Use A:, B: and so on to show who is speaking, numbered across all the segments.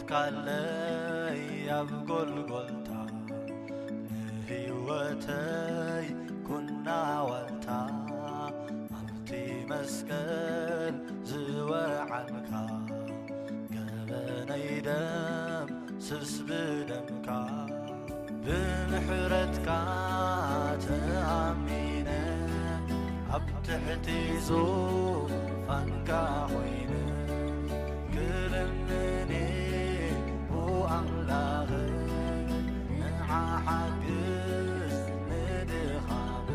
A: ካለይ ኣብ ጎልጎልታ ንህይወተይ ኩና ዋልታ ኣብቲ መስቀል ዝወዓልካ ገበነይ ደም ስስ ብደምካ ብምሕረትካ ተኣሚነ ኣብ ትሕቲ ዙፋንካ ኾይነ ክልምኒ ብኣምላኽ ንዓሓግዝ ንድኻም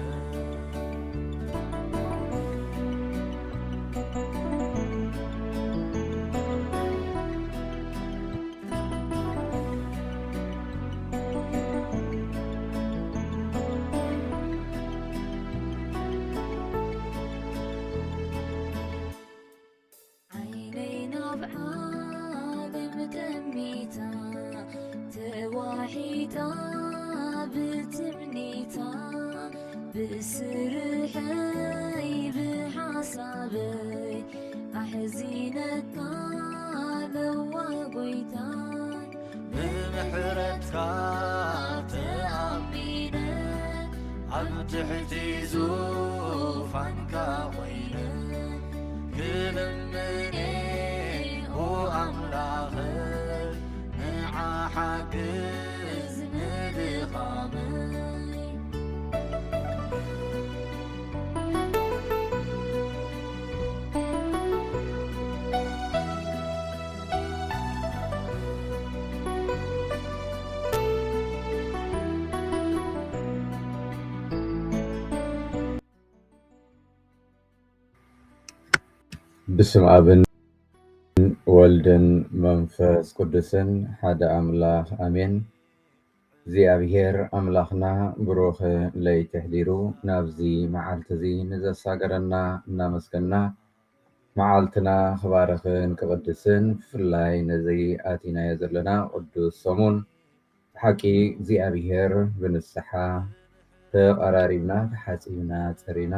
B: بسرحي بحسابي أحزينك لو قويتان
A: بمحرتك تأمين عم تحتي زوفانك وين كلمني وأملاخ نعا حاجز ندخامي
C: بسم أبن ወልድን መንፈስ ቅዱስን ሓደ ኣምላኽ ኣሜን። እግዚኣብሔር ኣምላኽና ብሩኽ ለይቲ ሕዲሩ ናብዚ መዓልቲ እዚ ንዘሳገረና እናመስገና መዓልትና ክባርኽን ክቅድስን ብፍላይ ነዚ ኣቲናዮ ዘለና ቅዱስ ሰሙን ብሓቂ እግዚኣብሔር ብንስሓ ተቐራሪብና ተሓፂብና ፀሪና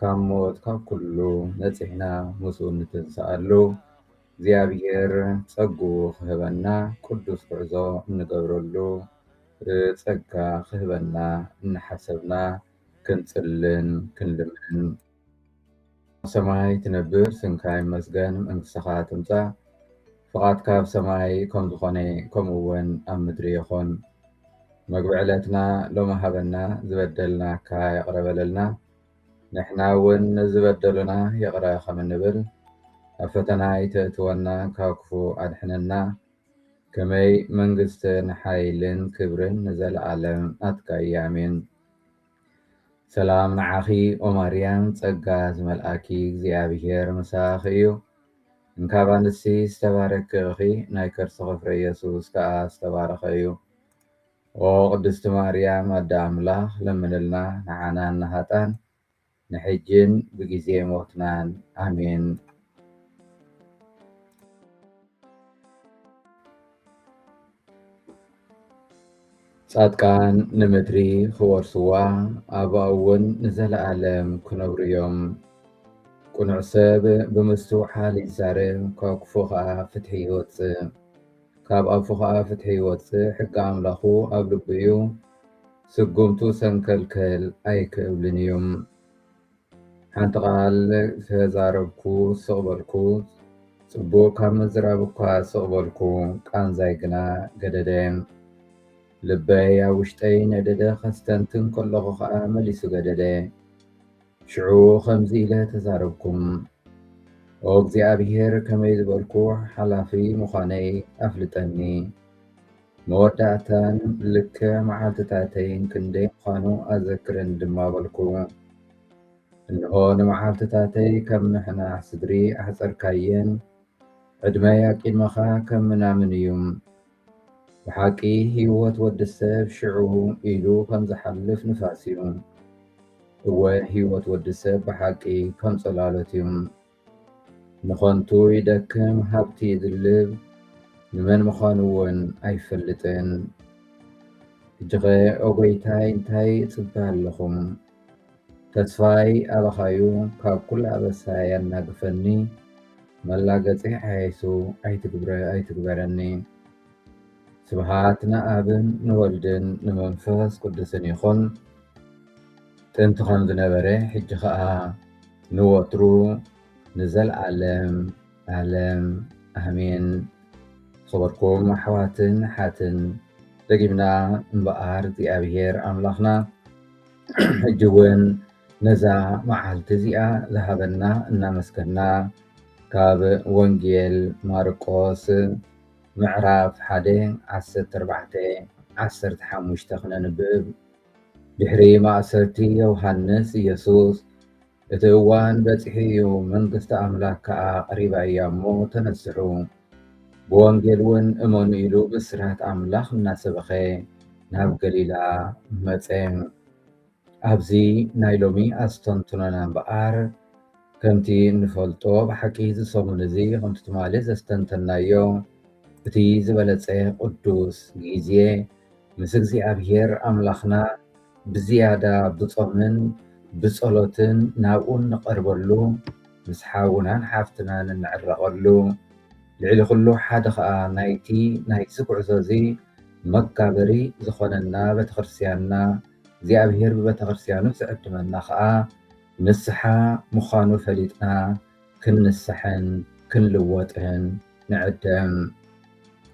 C: ካብ ሞት ካብ ኩሉ ነፂሕና ምስኡ ንትንሳኣሉ እግዚኣብሔር ፀጉ ክህበና ቅዱስ ጉዕዞ እንገብረሉ ፀጋ ክህበና እናሓሰብና ክንፅልን ክንልምን ሰማይ ትነብር ስንካይ መስገን መንግስትኻ ትምፃእ ፍቓድካ ኣብ ሰማይ ከም ዝኾነ ከምኡ እውን ኣብ ምድሪ ይኹን መግቢ ዕለትና ሎሚ ሃበና ዝበደልናካ የቕረበለልና ንሕና እውን ዝበደሉና የቕረ ከም እንብል ኣብ ፈተና ይተእትወና ካብ ክፉ ኣድሕነና ከመይ መንግስትን ሓይልን ክብርን ንዘለኣለም ናትካ እዩ ኣሜን። ሰላም ንዓኺ ኦ ማርያም ፀጋ ዝመልኣኪ እግዚኣብሔር ምሳኺ እዩ እንካብ ኣንስቲ ዝተባረኪ ኢኺ ናይ ከርስኺ ፍረ ኢየሱስ ከዓ ዝተባረኸ እዩ። ኦ ቅድስቲ ማርያም ኣደ ኣምላኽ ለምንልና ንዓና ንሃጣን ንሕጅን ብግዜ ሞትናን ኣሜን። ጻድቃን ንምድሪ ክወርስዋ ኣብኡ እውን ንዘለኣለም ክነብሩ እዮም። ቁኑዕ ሰብ ብምስትውሓል ይዛረብ ካብ ክፉ ከዓ ፍትሒ ይወፅእ ካብ ኣፉ ከዓ ፍትሒ ይወፅእ ሕጊ ኣምላኹ ኣብ ልቡ እዩ ስጉምቱ ሰንከልከል ኣይክእብልን እዩ። ሓንቲ ቃል ተዛረብኩ ስቕበልኩ ጽቡቕ ካብ ምዝራብ እኳ ስቕበልኩ ቃንዛይ ግና ገደደ ልበይ ኣብ ውሽጠይ ነደደ ከስተንትን ከለኹ ከዓ መሊሱ ገደደ ሽዑ ከምዚ ኢለ ተዛረብኩም ኦ እግዚኣብሔር ከመይ ዝበልኩ ሓላፊ ምዃነይ ኣፍልጠኒ መወዳእታን ልክዕ መዓልትታተይን ክንደይ ምዃኑ ኣዘክረኒ ድማ በልኩ እንሆ ንመዓልትታተይ ከም ምሕናሕ ስድሪ ኣሕፀርካየን ዕድመይ ኣቂድመኻ ከም ምናምን እዩ ብሓቂ ህይወት ወዲ ሰብ ሽዑ ኢሉ ከም ዝሓልፍ ንፋስ እዩ እወ ህይወት ወዲ ሰብ ብሓቂ ከም ጽላሎት እዩ ንኾንቱ ይደክም ሃብቲ ይድልብ ንመን ምዃኑ እውን ኣይፈልጥን እጅኸ ኦጎይታይ እንታይ ጽባ ኣለኹም ተስፋይ ኣበኻዩ ካብ ኩሉ ኣበሳይ ኣናግፈኒ መላገፂ ሓያይሱ ኣይትግበረኒ። ስብሃት ንኣብን ንወልድን ንመንፈስ ቅዱስን ይኹን ጥንቲ ከም ዝነበረ ሕጂ ከዓ ንወትሩ ንዘለዓለም ዓለም ኣሜን። خبركم أحواتن حاتن دقيمنا مبقار እግዚአብሔር أملاخنا ሕጅውን ነዛ መዓልቲ እዚኣ ዝሃበና እናመስገና ካብ ወንጌል ማርቆስ ምዕራፍ 1:14-15 ክነንብብ ድሕሪ ማእሰርቲ ዮሃንስ ኢየሱስ እቲ እዋን በፂሑ እዩ መንግስቲ ኣምላክ ከዓ ቀሪባ እያ እሞ ተነስሑ ብወንጌል እውን እመኑ ኢሉ ብስራት ኣምላኽ እናሰበኸ ናብ ገሊላ መፀ። ኣብዚ ናይ ሎሚ ኣስተንትኖና እምበኣር ከምቲ እንፈልጦ ብሓቂ ዝሰሙን እዚ ከምቲ ትማሊ ዘስተንተናዮ እቲ ዝበለፀ ቅዱስ ግዜ ምስ እግዚኣብሔር ኣምላኽና ብዝያዳ ብፆምን ብፀሎትን ናብኡ እንቐርበሉ ምስ ሓውናን ሓፍትናን እንዕረቐሉ ልዕሊ ኩሉ ሓደ ከዓ ናይቲ ጉዕዞ እዚ መጋበሪ ዝኾነና ቤተክርስትያንና እግዚኣብሔር ብቤተክርስትያኑ ዝዕድመና ከዓ ንስሓ ምዃኑ ፈሊጥና ክንንስሕን ክንልወጥን ንዕደም።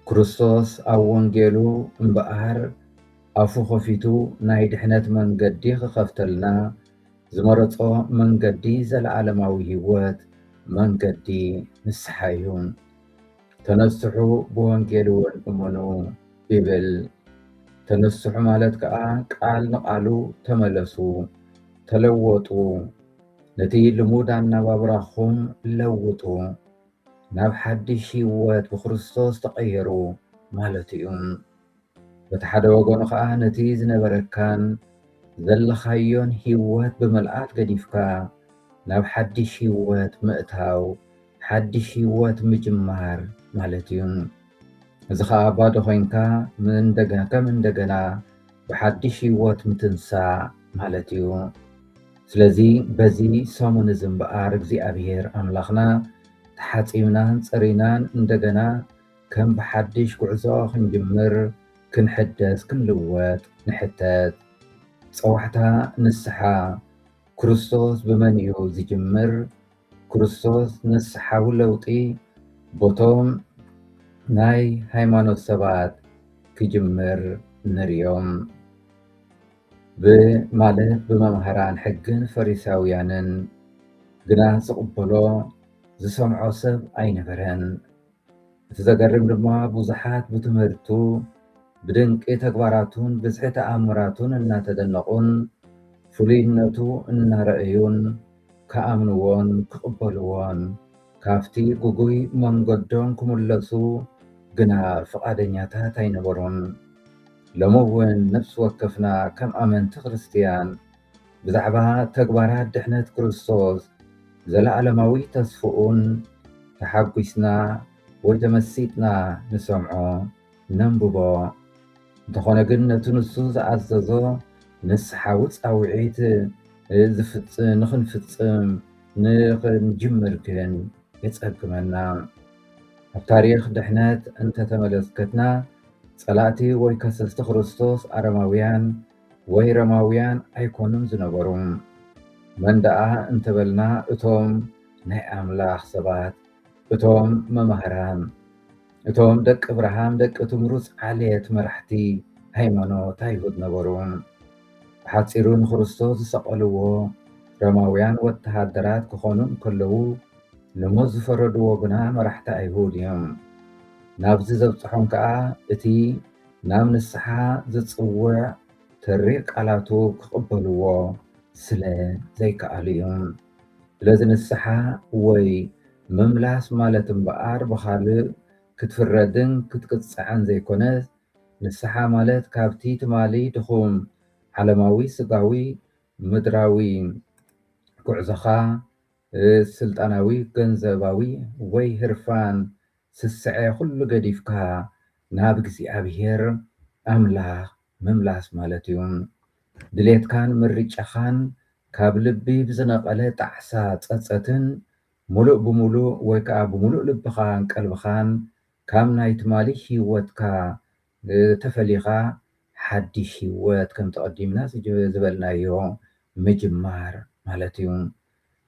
C: ክርስቶስ ኣብ ወንጌሉ እምበኣር ኣፉ ከፊቱ ናይ ድሕነት መንገዲ ክኸፍተልና ዝመረፆ መንገዲ ዘለዓለማዊ ህይወት መንገዲ ንስሓ እዩ። ተነስሑ ብወንጌል እውን እመኑ ይብል። ተነስሑ ማለት ከዓ ቃል ንቃሉ ተመለሱ፣ ተለወጡ፣ ነቲ ልሙድ ኣነባብራኹም ለውጡ፣ ናብ ሓድሽ ህይወት ብክርስቶስ ተቐየሩ ማለት እዩ። በቲ ሓደ ወገኑ ከዓ ነቲ ዝነበረካን ዘለኻዮን ህይወት ብምልኣት ገዲፍካ ናብ ሓድሽ ህይወት ምእታው፣ ሓድሽ ህይወት ምጅማር ማለት እዩ። እዚ ከዓ ባዶ ኮይንካ ከም እንደገና ብሓድሽ ህይወት ምትንሳእ ማለት እዩ። ስለዚ በዚ ሰሙን እዚ እምበኣር እግዚኣብሔር ኣምላኽና ተሓፂብናን ፀሪናን እንደገና ከም ብሓድሽ ጉዕዞ ክንጅምር ክንሕደስ ክንልወጥ ንሕተት። ፀዋሕታ ንስሓ ክርስቶስ ብመን እዩ ዝጅምር? ክርስቶስ ንስሓዊ ለውጢ ቦቶም ናይ ሃይማኖት ሰባት ክጅምር ንሪኦም። ማለት ብመምሃራን ሕግን ፈሪሳውያንን ግና ዝቕበሎ ዝሰምዖ ሰብ ኣይነበረን። እቲ ዘገርም ድማ ብዙሓት ብትምህርቱ ብድንቂ ተግባራቱን ብዝሒ ተኣምራቱን እናተደነቁን ፍሉይነቱ እናረአዩን ከኣምንዎን ክቕበልዎን ካብቲ ጉጉይ መንገዶም ክምለሱ ግና ፈቃደኛታት ኣይነበሩን። ሎሚ እውን ነፍሲ ወከፍና ከም ኣመንቲ ክርስትያን ብዛዕባ ተግባራት ድሕነት ክርስቶስ ዘለዓለማዊ ተስፍኡን ተሓጒስና ወይ ተመሲጥና ንሰምዖ ነንብቦ። እንተኾነ ግን ነቲ ንሱ ዝኣዘዞ ንስሓዊ ፃውዒት ንኽንፍፅም ንኽንጅምር ግን የፀግመና። ኣብ ታሪክ ድሕነት እንተተመለከትና ፀላእቲ ወይ ከሰስቲ ክርስቶስ ኣረማውያን ወይ ረማውያን ኣይኮኑም ዝነበሩ። መንደኣ እንተበልና እቶም ናይ ኣምላኽ ሰባት፣ እቶም መምህራን፣ እቶም ደቂ ብርሃን ደቂ ትምሩፅ ዓልየት መራሕቲ ሃይማኖት ኣይሁድ ነበሩ። ብሓፂሩ ንክርስቶስ ዝሰቐልዎ ረማውያን ወተሃደራት ክኾኑ እንከለዉ ንሞት ዝፈረድዎ ግና መራሕቲ ኣይሁድ እዮም። ናብዚ ዘብፅሖም ከዓ እቲ ናብ ንስሓ ዝፅውዕ ተሪር ቃላቱ ክቕበልዎ ስለ ዘይከኣሉ እዮም። ስለዚ ንስሓ ወይ ምምላስ ማለት እምበኣር ብካልእ ክትፍረድን ክትቅፅዐን ዘይኮነስ ንስሓ ማለት ካብቲ ትማሊ ድኹም ዓለማዊ ስጋዊ ምድራዊ ጉዕዞኻ ስልጣናዊ ገንዘባዊ ወይ ህርፋን ስስዐ ኩሉ ገዲፍካ ናብ እግዚኣብሔር ኣምላኽ ምምላስ ማለት እዩ። ድሌትካን ምርጫኻን ካብ ልቢ ብዝነቐለ ጣዕሳ ፀፀትን ሙሉእ ብምሉእ ወይ ከዓ ብምሉእ ልብኻን ቀልብኻን ካብ ናይ ትማሊ ሂወትካ ተፈሊኻ ሓድሽ ሂወት ከም ተቐዲምና ዝበልናዮ ምጅማር ማለት እዩ።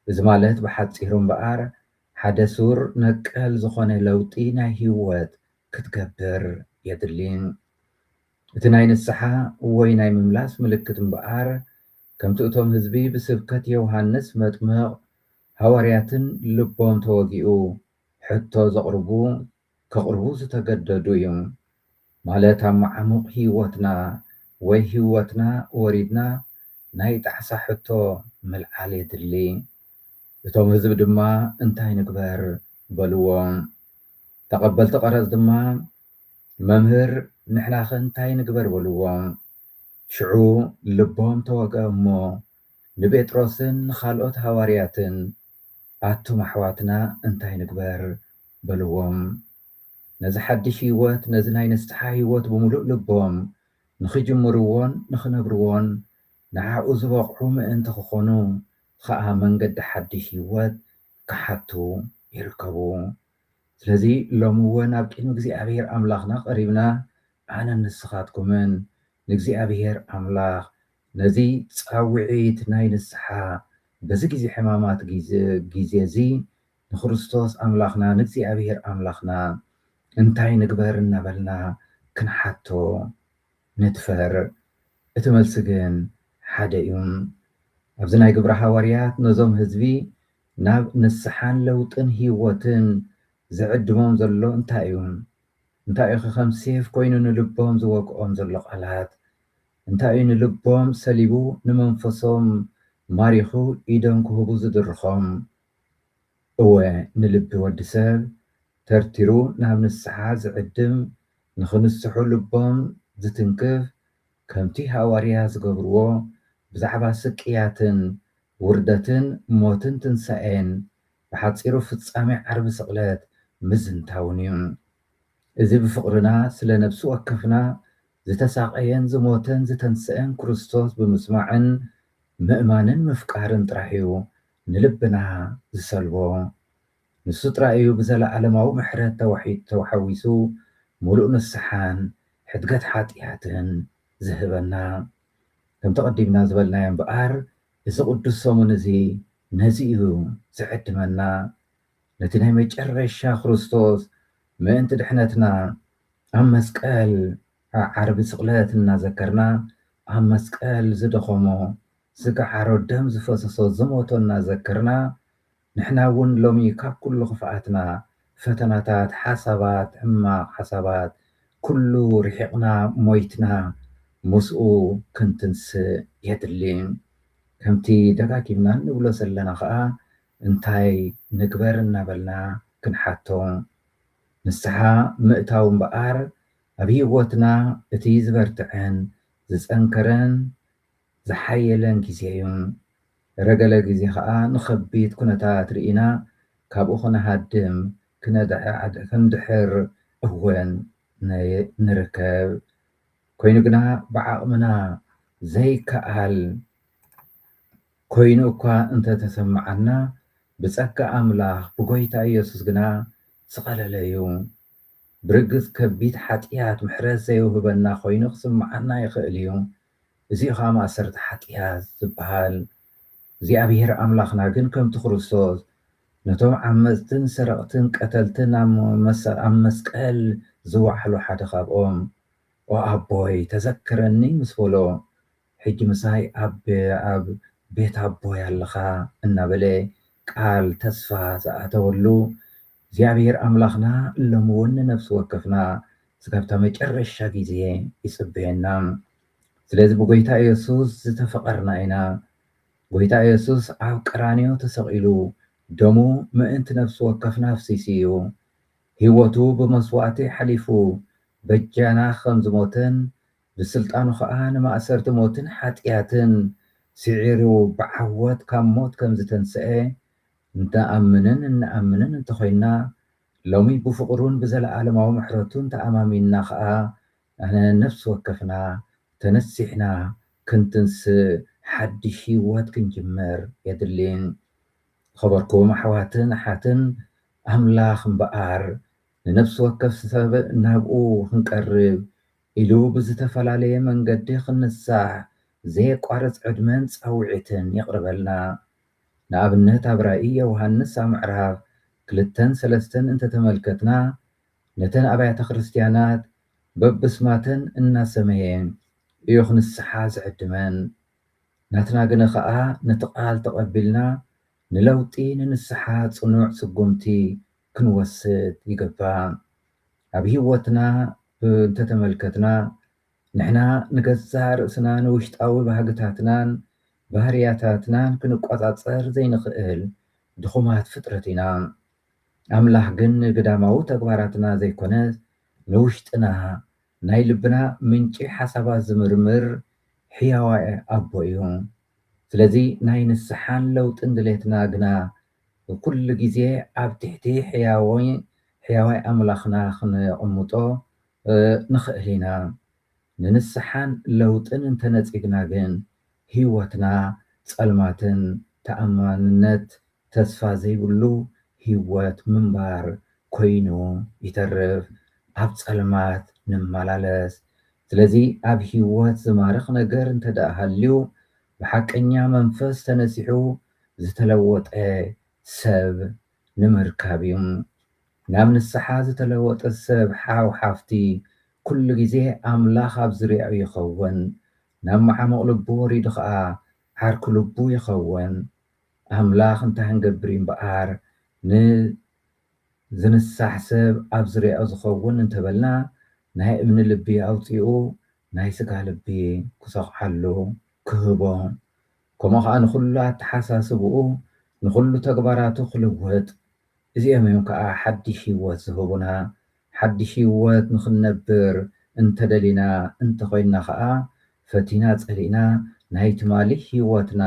C: እዚ ማለት ብሓፂሩ እምበኣር ሓደ ሱር ነቀል ዝኾነ ለውጢ ናይ ሂወት ክትገብር የድሊ። እቲ ናይ ንስሓ ወይ ናይ ምምላስ ምልክት እምበኣር ከምቲ እቶም ህዝቢ ብስብከት ዮሃንስ መጥምቕ ሃዋርያትን ልቦም ተወጊኡ ሕቶ ከቕርቡ ዝተገደዱ እዩ። ማለት ኣብ መዓሙቕ ሂወትና ወይ ሂወትና ወሪድና ናይ ጣዕሳ ሕቶ ምልዓል የድሊ። እቶም ህዝቢ ድማ እንታይ ንግበር በልዎም። ተቐበልቲ ቀረፅ ድማ መምህር ንሕናኸ እንታይ ንግበር በልዎም። ሽዑ ልቦም ተወግአ እሞ ንጴጥሮስን ንኻልኦት ሃዋርያትን ኣቱም ኣሕዋትና እንታይ ንግበር በልዎም። ነዚ ሓድሽ ሂወት ነዚ ናይ ንስሓ ሂወት ብምሉእ ልቦም ንኽጅምርዎን ንኽነብርዎን ንዓኡ ዝበቕዑ ምእንቲ ክኾኑ ከዓ መንገዲ ሓድሽ ሂወት ክሓቱ ይርከቡ። ስለዚ ሎሚ እውን ኣብ ቅድሚ እግዚኣብሔር ኣምላኽና ቀሪብና ኣነ ንስኻትኩምን ንእግዚኣብሔር ኣምላኽ ነዚ ፃውዒት ናይ ንስሓ በዚ ግዜ ሕማማት ግዜ እዚ ንክርስቶስ ኣምላኽና ንእግዚኣብሔር ኣምላኽና እንታይ ንግበር እናበልና ክንሓቶ ንድፈር። እቲ መልሲ ግን ሓደ እዩ። ኣብዚ ናይ ግብረ ሃዋርያት ነዞም ህዝቢ ናብ ንስሓን ለውጥን ሂወትን ዝዕድሞም ዘሎ እንታይ እዩ? እንታይ እዩ ከም ሴፍ ኮይኑ ንልቦም ዝወግኦም ዘሎ ቃላት? እንታይ እዩ ንልቦም ሰሊቡ ንመንፈሶም ማሪኹ ኢዶም ክህቡ ዝድርኾም? እወ ንልቢ ወዲ ሰብ ተርቲሩ ናብ ንስሓ ዝዕድም ንኽንስሑ ልቦም ዝትንክፍ ከምቲ ሃዋርያ ዝገብርዎ ብዛዕባ ስቅያትን ውርደትን ሞትን ትንሳኤን ብሓፂሩ ፍጻሜ ዓርቢ ስቕለት ምዝንታውን እዩ። እዚ ብፍቕርና ስለ ነብሲ ወከፍና ዝተሳቀየን ዝሞተን ዝተንስአን ክርስቶስ ብምስማዕን ምእማንን ምፍቃርን ጥራሕ እዩ ንልብና ዝሰልቦ። ንሱ ጥራሕ እዩ ብዘለዓለማዊ ምሕረት ተዋሓዊሱ ሙሉእ ንስሓን ሕድገት ሓጢኣትን ዝህበና። ከም ተቐዲምና ዝበልናዮ እምበኣር እዚ ቅዱስ ሰሙን እዚ ነዚ እዩ ዝዕድመና። ነቲ ናይ መጨረሻ ክርስቶስ ምእንቲ ድሕነትና ኣብ መስቀል ዓርቢ ስቕለት እናዘከርና ኣብ መስቀል ዝደኸሞ ዝገዓሮ ደም ዝፈሰሶ ዝሞቶ እናዘከርና ንሕና እውን ሎሚ ካብ ኩሉ ክፍኣትና ፈተናታት ሓሳባት ሕማቕ ሓሳባት ኩሉ ርሒቕና ሞይትና ምስኡ ክንትንስእ የድሊ። ከምቲ ደጋጊምና ንብሎ ዘለና ከዓ እንታይ ንግበር እናበልና ክንሓቶ ንስሓ ምእታው እምበኣር ኣብ ሂወትና እቲ ዝበርትዐን ዝፀንከረን ዝሓየለን ግዜ እዩ። ረገለ ግዜ ከዓ ንከቢድ ኩነታት ርኢና ካብኡ ክነሃድም ክንድሕር እወን ንርከብ። ኮይኑ ግና ብዓቕምና ዘይከኣል ኮይኑ እኳ እንተተሰማዓና ብፀጋ ኣምላኽ ብጎይታ ኢየሱስ ግና ዝቐለለ እዩ። ብርግፅ ከቢድ ሓጢኣት ምሕረት ዘይውህበና ኮይኑ ክስማዓና ይኽእል እዩ። እዚኡ ከዓ ማእሰርቲ ሓጢኣት ዝበሃል። እግዚኣብሔር ኣምላኽና ግን ከምቲ ክርስቶስ ነቶም ዓመፅትን ሰረቕትን ቀተልትን ኣብ መስቀል ዝዋሕሉ ሓደ ካብኦም ኦ ኣቦይ ተዘክረኒ ምስ በሎ ሕጂ ምሳይ ኣብ ቤት ኣቦይ ኣለኻ እናበለ ቃል ተስፋ ዝኣተወሉ እግዚኣብሔር ኣምላኽና ሎሚ እውን ነፍሲ ወከፍና ዝገብታ መጨረሻ ግዜ ይፅበየና። ስለዚ ብጎይታ ኢየሱስ ዝተፈቐርና ኢና። ጎይታ ኢየሱስ ኣብ ቀራንዮ ተሰቒሉ ደሙ ምእንቲ ነፍሲ ወከፍና ኣፍሲሱ እዩ። ሂወቱ ብመስዋዕቲ ሓሊፉ በጃና ከም ዝሞተን ብስልጣኑ ከዓ ንማእሰርቲ ሞትን ሓጢኣትን ስዒሩ ብዓወት ካብ ሞት ከም ዝተንስአ እንተኣምንን እንተኮይንና ሎሚ ብፍቅሩን ብዘለዓለማዊ ምሕረቱን ተኣማሚንና ከዓ ነፍሲ ወከፍና ተነሲሕና ክንትንስእ ሓድሽ ሂወት ክንጅምር የድሊ። خبركم أحواتن أحاتن أملاخ بقار لنفس وكف سبب نابقو خنقرب إلو بزتفلالي من قدي خنساع زي قارز عدمن صوعتن يقربلنا نابنت أبرائية وهنس معراب كلتن سلستن انت تملكتنا نتن أبيات خريستيانات ببسماتن إنا سميين يخن السحاز عدمن ناتنا قنخاء نتقال تقبلنا نلوطي ننسحات صنوع سقومتي كنوسد يقبا أبي هوتنا انت تملكتنا نحنا نقزار رأسنا نوشت أول بهاقتاتنا بهرياتاتنا كنقوطات صار زي نخيل دخومات فطرتنا أملاح قن قداماو تقباراتنا زي كونت نوشتنا نايلبنا منشي حسابا زمرمر حياوة أبويهم ስለዚ ናይ ንስሓን ለውጥን ድሌትና ግና ኩሉ ግዜ ኣብ ትሕቲ ሕያዋይ ኣምላኽና ክንቕምጦ ንኽእል ኢና ንንስሓን ለውጥን እንተነፂግና ግን ሂወትና ፀልማትን ተኣማንነት ተስፋ ዘይብሉ ሂወት ምንባር ኮይኑ ይተርፍ ኣብ ፀልማት ንመላለስ ስለዚ ኣብ ሂወት ዝማርኽ ነገር እንተደኣ ሃልዩ بحقኛ መንፈስ ተነሲሑ ዝተለወጠ ሰብ ንምርካብ እዩ ናብ ንስሓ ዝተለወጠ ሰብ ሓው ሓፍቲ ኩሉ ግዜ ኣምላኽ ኣብ ዝርያኡ ይኸውን ናብ መዓሞቕ ልቡ ወሪዱ ከዓ ዓርኩ ልቡ ይኸውን ኣምላኽ እንታይ ክንገብር እምበኣር ንዝንሳሕ ሰብ ኣብ ዝርያኡ ዝኸውን እንተበልና ናይ እምኒ ልቢ ኣውፂኡ ናይ ስጋ ልቢ ክሰኽሓሉ ክህቦ ከምኡ ከዓ ንኩሉ ኣተሓሳስብኡ ንኩሉ ተግባራቱ ክልወጥ እዚኦም እዮም ከዓ ሓድሽ ሂወት ዝህቡና ሓድሽ ሂወት ንክንነብር እንተደሊና እንተኮይንና ከዓ ፈቲና ፀሊእና ናይ ትማሊ ሂወትና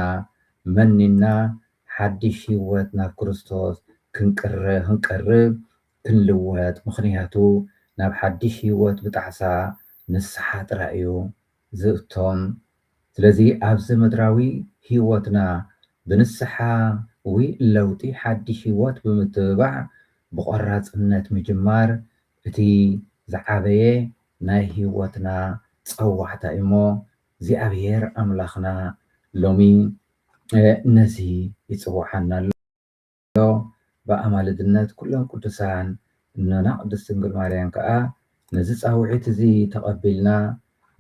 C: መኒና ሓድሽ ሂወት ናብ ክርስቶስ ክንቀርብ ክንልወጥ ምክንያቱ ናብ ሓድሽ ሂወት ብጣዕሳ ንስሓ ጥራይ እዩ ዝእቶም ስለዚ ኣብዚ ምድራዊ ሂወትና ብንስሓ ወይ ለውጢ ሓድሽ ሂወት ብምትብባዕ ብቆራፅነት ምጅማር እቲ ዝዓበየ ናይ ሂወትና ፀዋዕታ እሞ እግዚኣብሔር ኣምላኽና ሎሚ ነዚ ይፅውዓና ኣሎ ብኣማልድነት ኩሎም ቅዱሳን እኖና ቅድስት ድንግል ማርያም ከዓ ነዚ ፃውዒት እዚ ተቐቢልና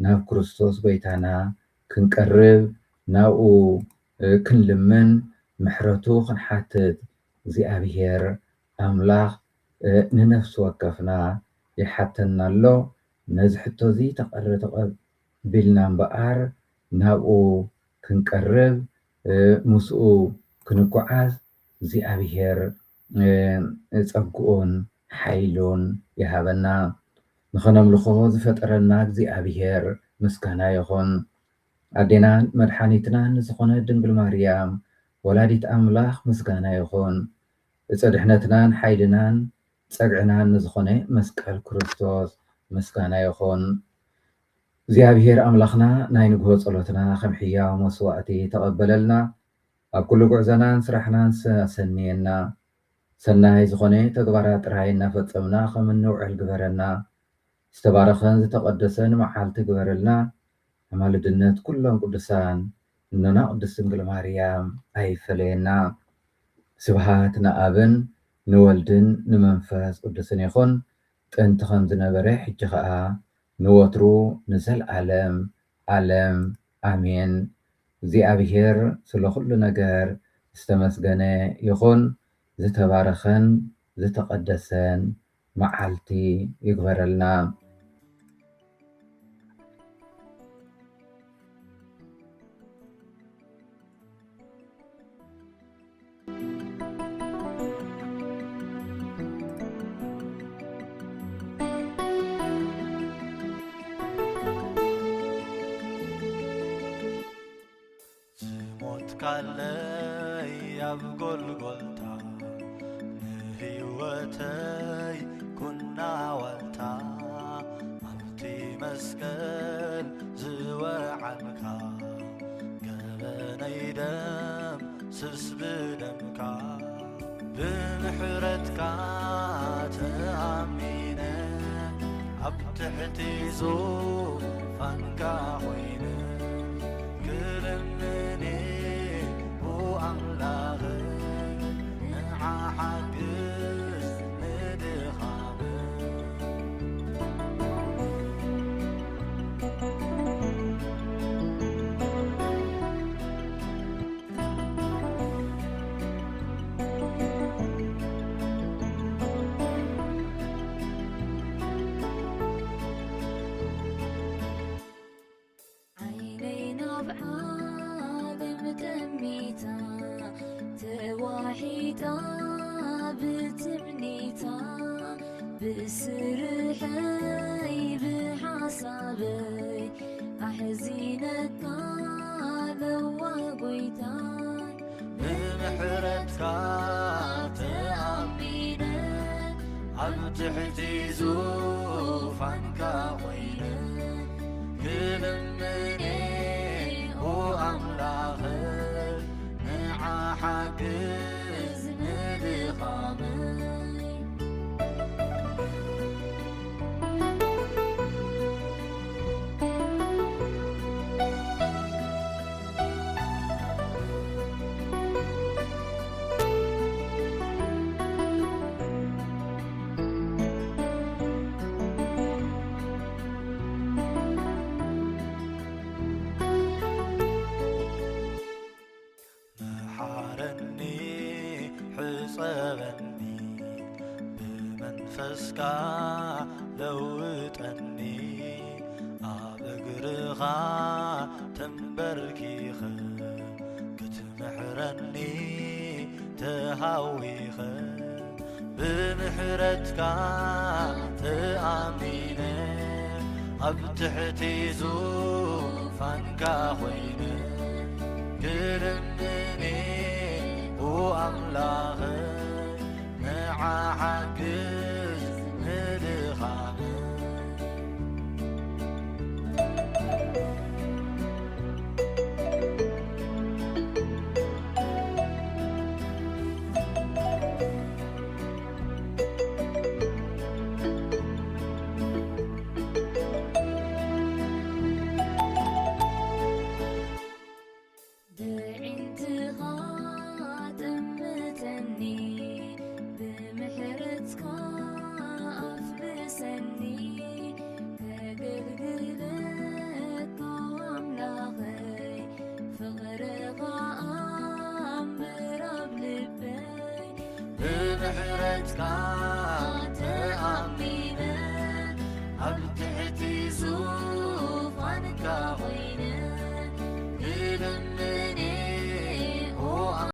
C: ናብ ክርስቶስ ጎይታና ክንቀርብ ናብኡ ክንልምን ምሕረቱ ክንሓትት እግዚኣብሔር ኣምላኽ ንነፍሲ ወከፍና ይሓተና ኣሎ ነዚ ሕቶ እዚ ተቐቢልና እምበኣር ናብኡ ክንቀርብ ምስኡ ክንጓዓዝ እግዚኣብሔር ፀጉኡን ሓይሉን ይሃበና ንኸነምልኾ ዝፈጠረና እግዚኣብሔር ምስጋና ይኹን ኣዴናን መድሓኒትናን ዝኾነ ድንግል ማርያም ወላዲት ኣምላኽ ምስጋና ይኹን እፀድሕነትናን ሓይልናን ፀግዕናን ንዝኾነ መስቀል ክርስቶስ ምስጋና ይኹን እግዚኣብሔር ኣምላኽና ናይ ንግሆ ፀሎትና ከም ሕያው መስዋእቲ ተቐበለልና ኣብ ኩሉ ጉዕዘናን ስራሕናን ሰኒየና ሰናይ ዝኾነ ተግባራት ጥራይ እናፈፀምና ከም እንውዕል ግበረና ዝተባረኸን ዝተቐደሰን መዓልቲ ግበረልና ኣማልድነት ኩሎም ቅዱሳን እኖና ቅድስት ድንግል ማርያም ኣይፈለየና ስብሃት ንኣብን ንወልድን ንመንፈስ ቅዱስን ይኹን ጥንቲ ከም ዝነበረ ሕጂ ከዓ ንወትሩ ንዘለዓለም ዓለም ኣሜን እግዚኣብሔር ስለ ኩሉ ነገር ዝተመስገነ ይኹን ዝተባረኸን ዝተቐደሰን መዓልቲ ይግበረልና
A: ካለይ ኣብ ጎልጎልታ ንህይወተይ ኩና ዋልታ ኣብቲ መስቀል ዝወዓልካ ገበነይ ደም ስስ ብደምካ ብምሕረትካ ተኣሚነ ኣብ ትሕቲ ዙፋንካ ኾይነ ክልምኔ ኣምላኽ ንዓ ሓግዝ ንድኻም
B: ተዋሒጣ ብትምኒታ ብስርሐይ ብሓሳበይ ኣሕዚነካ ለዋ ጐይታ
A: ብምሕረትካ ተኣሚነ ኣብ ትሕቲ ዙፋንካ ኾይነ ክልምኔ ኣምላኽ ንዓ ሓግዝ ንድኻመይ መሓረኒ ሕፀበኒ ብመንፈስካ ለውጠኒ ኣብ እግርኻ ተንበርኪኸ ክትምሕረኒ ተሃዊኸ ብምሕረትካ ተኣሚነ ኣብ ትሕቲ ዙፋንካ ኾይነ ክልምኔ ኣምላኽ ንዓ ሓግዝ